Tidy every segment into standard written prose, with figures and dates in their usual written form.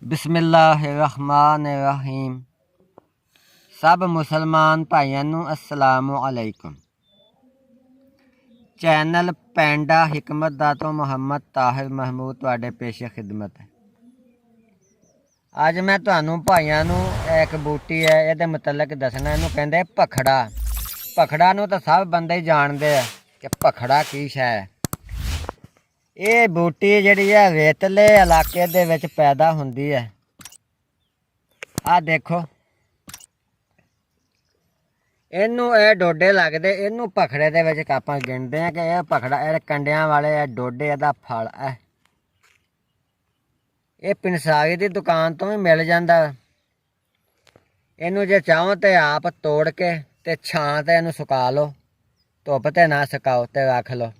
बिस्मिल्लाहिर्रहमानिर्रहीम। सब मुसलमान भाइयों नूं अस्सलामु अलैकुम। चैनल पैंडा हिकमत दा तो मुहम्मद ताहिर महमूद तुहाडे पेशे खिदमत है। अज मैं तुहानूं भाइयों नूं एक बूटी है इहदे मुतलक दसना। इहनूं कहंदे भखड़ा। भखड़ा नूं तां सब बंदे ही जानदे आ कि भखड़ा की शै है। ये बूटी जिहड़ी है रेतले इलाके दे विच पैदा हुंदी है। आ देखो इनू ये डोडे लगते, इनू भखड़े दे विच आपां गिनदे आ कि यह भखड़ा ये कंडियां वाले डोडे इहदा फल है। ये पंसारी दी दुकान तो भी मिल जांदा। इनू जे चाहो तो आप तोड़ के ते छां ते इनू सुका लो, धुप ते ना सुकाओ ते रख लो।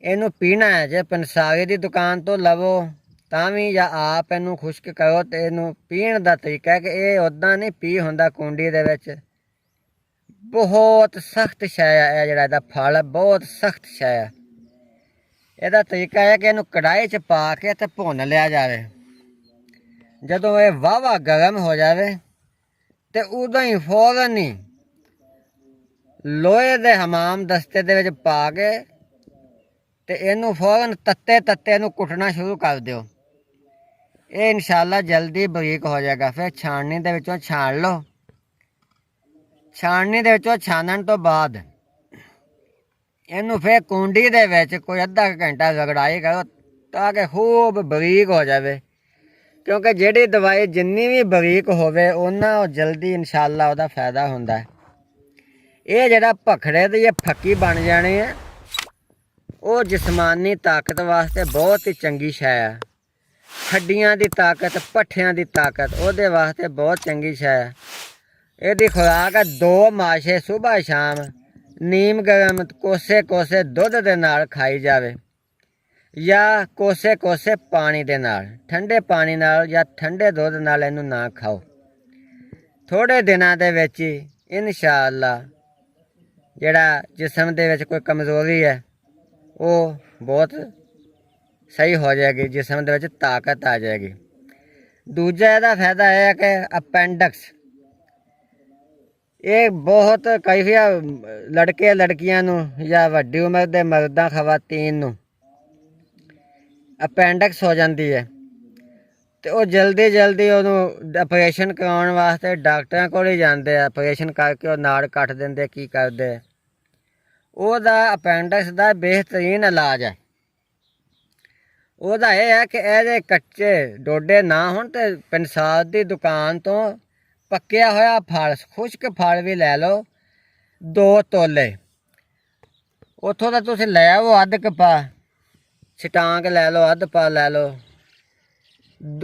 इनू पीना है, जे पंसारी दी दुकान तो लवो तां भी या आप इनू खुश्क करो तो इनू पीण दा तरीका है कि ये उदां नहीं पी हुंदा कुंडी दे विच। बहुत सख्त शै है यह जिहड़ा इहदा फल है, बहुत सख्त शै है। इहदा तरीका है कि इनू कढ़ाई च पा के ते भुन लिया जाए। जदों ये वाहवा गर्म हो जाए तो उदों ही फौरन ही लोहे दे हमाम दस्ते दे विच पा के ते इनू फौरन तत्ते तत्ते इनू कुटना शुरू कर दिओ। ये इंशाअल्लाह जल्दी बरीक हो जाएगा। फिर छाननी दे विचों छान लो। छाननी दे विचों छानन तो बाद इनू फिर कुंडी दे विच कोई अद्धा घंटा रगड़ाई करो ताकि खूब बरीक हो जाए। क्योंकि जिहड़ी दवाई जिन्नी भी बरीक होवे उन्ना जल्दी इंशाअल्लाह उहदा फायदा हुंदा है। ये जिहड़ा भखड़े दी फक्की बन जानी है, वो जिस्मानी ताकत वास्ते बहुत ही चंगी शै है। हड्डियां दी ताकत, पट्ठियां दी ताकत उहदे वास्ते बहुत चंगी शै है। इहदी खुराक है 2 माशे सुबह शाम नीम गर्म कोसे कोसे दुध दे नाल खाई जावे या कोसे कोसे पानी दे नाल, ठंडे पानी नाल या ठंडे दुध नाल इहनूं ना खाओ। थोड़े दिनां दे विच ही इंशाअल्लाह जिहड़ा जिस्म दे विच कोई कमज़ोरी है वो बहुत सही हो जाएगी, जिस्म दे विच ताकत आ जाएगी। दूजा इहदा फायदा यह है कि अपेंडिक्स, ये बहुत कई लड़के लड़कियां नूं या वड्डी उम्र दे मर्दां खवातीन नूं अपेंडिक्स हो जाती है तो वो जल्दी जल्दी उन्होंने ऑपरेशन कराउण वास्ते डॉक्टरां कोल ही जांदे। ऑपरेशन करके वो नाड़ कट दिंदे, की करदे। ਉਹਦਾ ਅਪੈਂਡਿਕਸ ਦਾ बेहतरीन इलाज है। ਉਹਦਾ ਇਹ ਹੈ कि ਇਹਦੇ ਕੱਚੇ ਡੋਡੇ ना होण ते पंसार दी दुकान तो पक्किया होया फल, खुश्क फल भी लै लो 2 तोले। ਉੱਥੋਂ ਦਾ ਤੁਸੀਂ ਲੈ ਆਓ ਅੱਧ ਕਪਾ, ਛਟਾਂਕ ਲੈ ਲਓ, ਅੱਧ ਪਾ ਲੈ ਲਓ।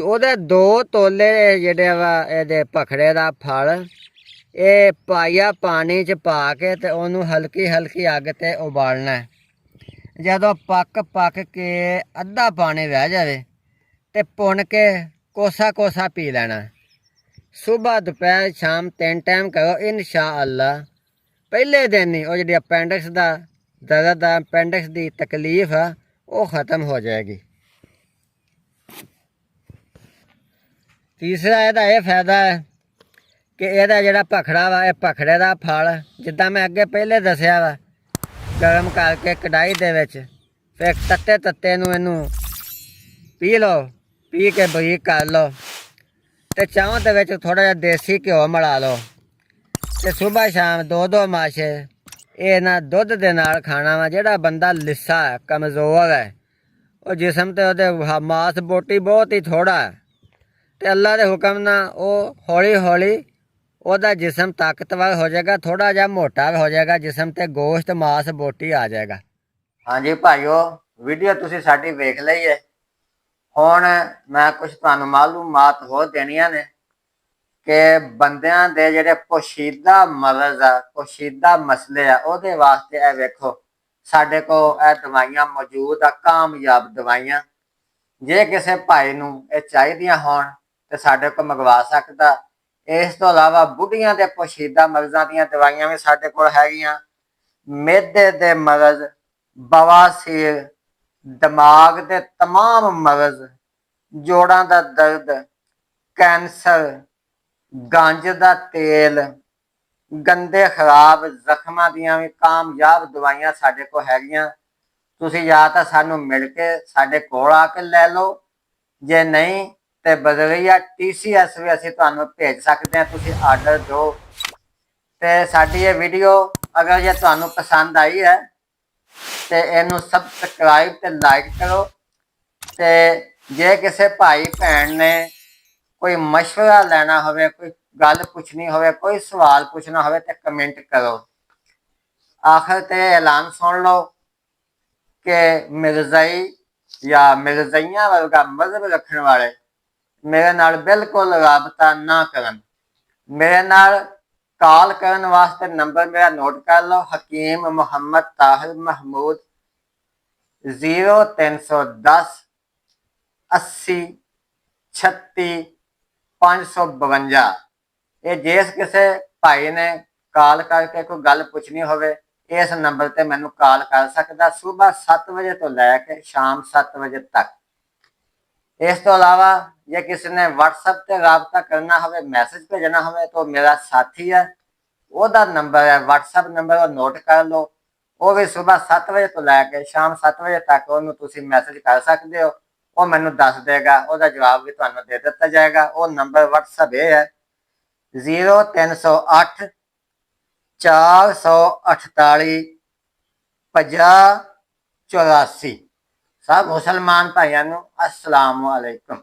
ਉਹਦੇ 2 ਤੋਲੇ ਜਿਹੜੇ ਵਾ ਇਹਦੇ ਭਖੜੇ ਦਾ ਫਲ ये पाइया पानी च पा के ते ओनू हल्की हल्की अग ते उबालना है। जदों पक पक के अद्धा पानी रह जाए तो भुन के कोसा कोसा पी लेना। सुबह दोपहर शाम 3 टाइम करो इंशाअल्लाह। पहले दिन ही वो जी अपेंडिक्स का दर्द आ, अपेंडिक्स की तकलीफ आ, वो ख़त्म हो जाएगी। तीसरा ਇਹਦਾ ਇਹ फायदा है कि ਇਹਦਾ ਜਿਹੜਾ ਭਖੜਾ ਵਾ ਇਹ ਭਖੜੇ ਦਾ ਫਲ ਜਿੱਦਾਂ ਮੈਂ ਅੱਗੇ ਪਹਿਲੇ ਦੱਸਿਆ ਵਾ ਗਰਮ ਕਰਕੇ ਕੜਾਈ ਦੇ ਵਿੱਚ ਫਿਰ ਤੱਤੇ ਤੱਤੇ ਨੂੰ ਇਹਨੂੰ ਪੀ ਲਓ, ਪੀ ਕੇ ਬਰੀਕ ਕਰ ਲਓ ਤੇ ਚਾਹ ਦੇ ਵਿੱਚ ਥੋੜਾ ਜਿਹਾ ਦੇਸੀ ਘਿਓ ਮਿਲਾ ਲਓ ਤੇ ਸਵੇਰ ਸ਼ਾਮ 2-2 ਮਾਸ਼ੇ ਇਹ ਨਾ ਦੁੱਧ ਦੇ ਨਾਲ ਖਾਣਾ ਵਾ। ਜਿਹੜਾ ਬੰਦਾ ਲਿੱਸਾ ਹੈ, ਕਮਜ਼ੋਰ ਹੈ, ਉਹ ਜਿਸਮ ਤੇ ਉਹਦੇ ਮਾਸ ਬੋਟੀ ਬਹੁਤ ਹੀ ਥੋੜਾ ਹੈ ਤੇ ਅੱਲਾ ਦੇ ਹੁਕਮ ਨਾਲ ਉਹ ਹੌਲੀ ਹੌਲੀ ਉਹਦਾ जिसम ताकतवर हो जाएगा, थोड़ा जहा मोटा हो जाएगा जिसम ते गोश्त मास बोटी आ जाएगा। हाँ जी भाईओ, वीडियो तुसी साडी वेख लई है। हुण मैं कुछ तुहानूं मालूमात होर देनियां ने कि बंदियां दे जिहड़े पोशीदा मरज़ आ, पोशीदा मसले आ, ਉਹਦੇ वास्ते ਇਹ ਵੇਖੋ ਸਾਡੇ ਕੋਲ ਇਹ ਦਵਾਈਆਂ मौजूद आ, कामयाब दवाइयां। जे किसी भाई नूं ਇਹ ਚਾਹੀਦੀਆਂ ਹੋਣ ਤੇ ਸਾਡੇ ਕੋਲ ਮੰਗਵਾ ਸਕਦਾ। इस तो इलावा बुढ़िया के पोशीदा मरज़ों दी दवाइयां भी साढ़े कोल हैगियां। मेदे दे मरज़, बवासीर, दिमाग के तमाम मरज़ ਜੋੜਾਂ ਦਾ ਦਰਦ, ਕੈਂਸਰ, ਗੰਜ ਦਾ ਤੇਲ, ਗੰਦੇ ਖਰਾਬ ਜ਼ਖਮਾਂ ਦੀਆਂ ਵੀ ਕਾਮਯਾਬ ਦਵਾਈਆਂ ਸਾਡੇ ਕੋਲ ਹੈਗੀਆਂ। ਤੁਸੀਂ ਜਾਂ ਤਾਂ ਸਾਨੂੰ ਮਿਲ ਕੇ ਸਾਡੇ ਕੋਲ ਆ ਕੇ ਲੈ ਲਓ, ਜੇ ਨਹੀਂ ਤੇ ਬਦਲੀਆ TCS ਵੀ ਅਸੀਂ ਤੁਹਾਨੂੰ ਭੇਜ ਸਕਦੇ ਹਾਂ। ਤੁਸੀਂ ਆਰਡਰ ਦਿਓ ਤੇ ਸਾਡੀ ਇਹ ਵੀਡੀਓ ਅਗਰ ਜੇ ਤੁਹਾਨੂੰ ਪਸੰਦ ਆਈ ਹੈ ਤੇ ਇਹਨੂੰ ਸਬਸਕ੍ਰਾਈਬ ਤੇ ਲਾਈਕ ਕਰੋ। ਤੇ ਜੇ ਕਿਸੇ ਭਾਈ ਭੈਣ ਨੇ ਕੋਈ ਮਸ਼ਵਰਾ ਲੈਣਾ ਹੋਵੇ, ਕੋਈ ਗੱਲ ਪੁੱਛਣੀ ਹੋਵੇ, ਕੋਈ ਸਵਾਲ ਪੁੱਛਣਾ ਹੋਵੇ ਤੇ ਕਮੈਂਟ ਕਰੋ। ਆਖਰ ਤੇ ਐਲਾਨ ਸੁਣ ਲਓ ਕਿ ਮਿਰਜ਼ਾਈ ਜਾਂ ਮਿਰਜ਼ਾਈਆਂ ਵਰਗਾ ਮਜ਼ਹਬ ਰੱਖਣ ਵਾਲੇ ਮੇਰੇ ਨਾਲ ਬਿਲਕੁਲ ਰਾਬਤਾ ਨਾ ਕਰਨ। ਮੇਰੇ ਨਾਲ ਕਾਲ ਕਰਨ ਵਾਸਤੇ ਨੰਬਰ ਮੇਰਾ ਨੋਟ ਕਰ ਲਓ, ਹਕੀਮ ਮੁਹੰਮਦ ਤਾਹਿਰ ਮਹਿਮੂਦ 0310 80 36 552। ਇਹ ਜਿਸ ਕਿਸੇ ਭਾਈ ਨੇ ਕਾਲ ਕਰਕੇ ਕੋਈ ਗੱਲ ਪੁੱਛਣੀ ਹੋਵੇ ਇਸ ਨੰਬਰ ਤੇ ਮੈਨੂੰ ਕਾਲ ਕਰ ਸਕਦਾ, ਸੁਬਾਹ 7 ਵਜੇ ਤੋਂ ਲੈ ਕੇ ਸ਼ਾਮ 7 ਵਜੇ ਤੱਕ। ਇਸ ਤੋਂ ਇਲਾਵਾ ਜੇ ਕਿਸੇ ਨੇ WhatsApp ਤੇ ਰਾਬਤਾ ਕਰਨਾ ਹੋਵੇ, ਮੈਸੇਜ ਭੇਜਣਾ ਹੋਵੇ ਤਾਂ ਮੇਰਾ ਸਾਥੀ ਹੈ, ਉਹਦਾ ਨੰਬਰ ਹੈ WhatsApp ਨੰਬਰ, ਉਹ ਨੋਟ ਕਰ ਲਓ। ਉਹ ਵੀ ਸੁਬਾਹ 7 ਵਜੇ ਤੋਂ ਲੈ ਕੇ ਸ਼ਾਮ 7 ਵਜੇ ਤੱਕ ਉਹਨੂੰ ਤੁਸੀਂ ਮੈਸੇਜ ਕਰ ਸਕਦੇ ਹੋ। ਉਹ ਮੈਨੂੰ ਦੱਸ ਦੇਗਾ, ਉਹਦਾ ਜਵਾਬ ਵੀ ਤੁਹਾਨੂੰ ਦੇ ਦਿੱਤਾ ਜਾਏਗਾ। ਉਹ ਨੰਬਰ WhatsApp ਇਹ ਹੈ 0308 448 50 84। ਸਭ ਮੁਸਲਮਾਨ ਭਾਈਆਂ ਨੂੰ अस्सलाम वालेकुम।